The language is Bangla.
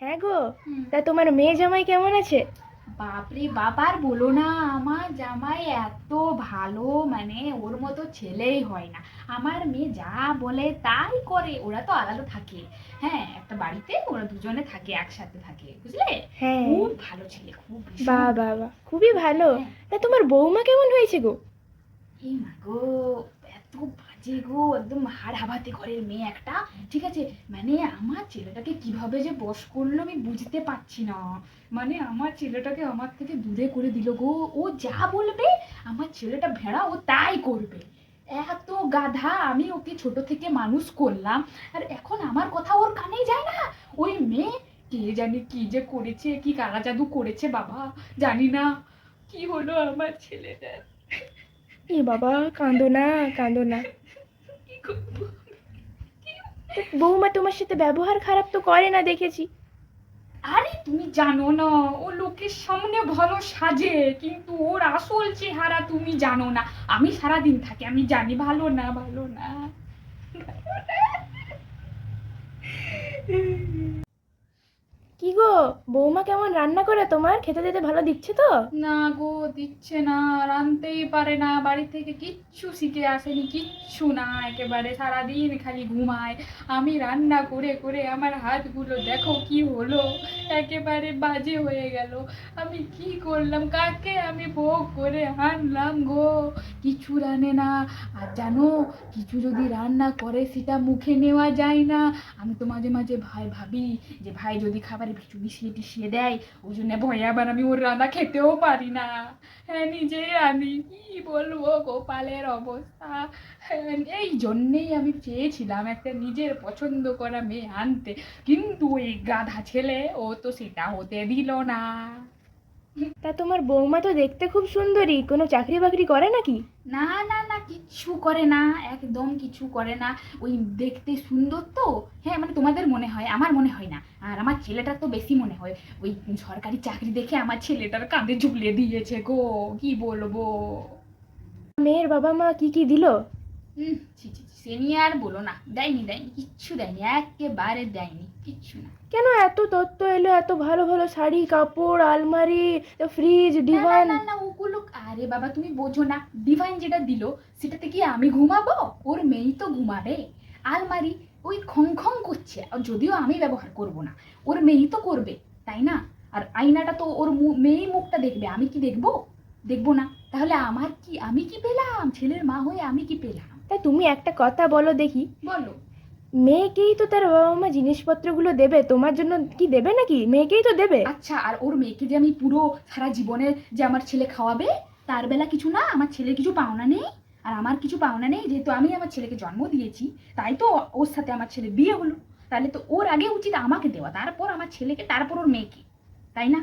হ্যাঁ গো, তা তোমার মেয়ে জামাই কেমন আছে? বাপরে বাবার বলো না, আমার জামাই এত ভালো, মানে ওর মতো ছেলেই হয় না। আমার মেয়ে যা বলে তাই করে। ওরা তো আলাদা থাকে, হ্যাঁ, একটা বাড়িতে ওরা দুজনে থাকে, একসাথে থাকে, বুঝলে। হ্যাঁ। খুব ভালো ছেলে, খুব বাহ ভীষণ বাহ ভালো। বাহ, খুবই ভালো। হ্যাঁ। তা তোমার বৌমা কেমন হয়েছে গো? এই মা গো, এত বাজে গো, একদম হাড় হাবাতে ঘরের মেয়ে একটা। ঠিক আছে, মানে আমার ছেলেটাকে কিভাবে যে বশ করলো আমি বুঝতে পারছি না। মানে আমার ছেলেটাকে আমার থেকে দূরে করে দিল গো। ও যা বলবে, আমার ছেলেটা ভেড়া, ও তাই করবে। এত গাধা, আমি ওকে ছোট থেকে মানুষ করলাম, আর এখন আমার কথা ওর কানেই যায় না। ওই মেয়ে কে জানি কি যে করেছে, কি কালা জাদু করেছে বাবা, জানি না। কি হলো আমার ছেলেটার। এ বাবা, কাঁদো না, কাঁদো না। কি করবো? তা বৌমা তোমার সাথে ব্যবহার খারাপ তো করে না দেখেছি। আরে তুমি জানো না, ও লোকের সামনে ভালো সাজে, কিন্তু ওর আসল চেহারা তুমি জানো না। আমি সারাদিন থাকি, আমি জানি ভালো না, ভালো না। কি গো, বৌমা কেমন রান্না করে তোমার? খেতে দিতে ভালো দিচ্ছে তো? না গো, দিচ্ছে না, রাঁধতেই পারে না, বাড়ি থেকে কিচ্ছু শিখে আসেনি, কিচ্ছু না, একেবারে সারাদিন খালি ঘুমায়। আমি রান্না করে করে আমার হাতগুলো দেখো কি হলো, একেবারে বাজে হয়ে গেল। আমি কি করলাম, কাকে আমি ভোগ করে আনলাম গো? কিছু রান্নে না। আর জানো, কিছু যদি রান্না করে সেটা মুখে নেওয়া যায় না। আমি তো মাঝে মাঝে ভাবি যে ভাই যদি খাবারে কিছু মিশিয়ে টিশিয়ে দেয়, ওই জন্য ভয়ে আবার আমি ওর রান্না খেতেও পারি না। হ্যাঁ, নিজেই রাঁধি, কি বলবো গোপালের অবস্থা। হ্যাঁ, এই জন্যেই আমি চেয়েছিলাম একটা নিজের পছন্দ করা মেয়ে আনতে, কিন্তু ওই গাধা ছেলে ও তো সেটা হতে দিল না। তা তোমার বৌমা তো দেখতে খুব সুন্দরী, কোনো চাকরি বাকরি করে নাকি? না না না, কিচ্ছু করে না, একদম কিছু করে না। ওই দেখতে সুন্দর তো, হ্যাঁ, মানে তোমাদের মনে হয়, আমার মনে হয় না। আর আমার ছেলেটার তো বেশি মনে হয়। ওই সরকারি চাকরি দেখে আমার ছেলেটার কাঁধে ঝুলিয়ে দিয়েছে গো, কি বলবো। মেয়ের বাবা মা কি কি দিল? ছি ছি ছি, সে নিয়ে আর বলো না, দেয়নি দেয়নি, কিচ্ছু দেয়নি, একেবারে দেয়নি, কিচ্ছু না। কেন এত তত্ত্ব এলো, এত ভালো ভালো শাড়ি কাপড় আলমারি, ফ্রিজ না না ডিভান। না না, ওগুলো আরে বাবা তুমি বোঝো না। ডিভাইন যেটা দিল, সেটাতে কি আমি ঘুমাবো? ওর মেয়েই তো ঘুমাবে। আলমারি ওই খং খং করছে, আর যদিও আমি ব্যবহার করব না, ওর মেয়েই তো করবে, তাই না? আর আয়নাটা তো ওর মেয়েই মুখটা দেখবে, আমি কি দেখবো? দেখবো না। তাহলে আমার কি, আমি কি পেলাম ছেলের মা হয়ে, আমি কি পেলাম? তা তুমি একটা কথা বলো দেখি, বলো। মেয়েকেই তো তার বাবা মা জিনিসপত্রগুলো দেবে, তোমার জন্য কি দেবে নাকি? মেয়েকেই তো দেবে। আচ্ছা, আর ওর মেয়েকে যে আমি পুরো সারা জীবনে যে আমার ছেলে খাওয়াবে, তার বেলা কিছু না? আমার ছেলের কিছু পাওনা নেই? আর আমার কিছু পাওনা নেই, যেহেতু আমি আমার ছেলেকে জন্ম দিয়েছি, তাই তো ওর সাথে আমার ছেলে বিয়ে হলো। তাহলে তো ওর আগে উচিত আমাকে দেওয়া, তারপর আমার ছেলেকে, তারপর ওর মেয়েকে, তাই না?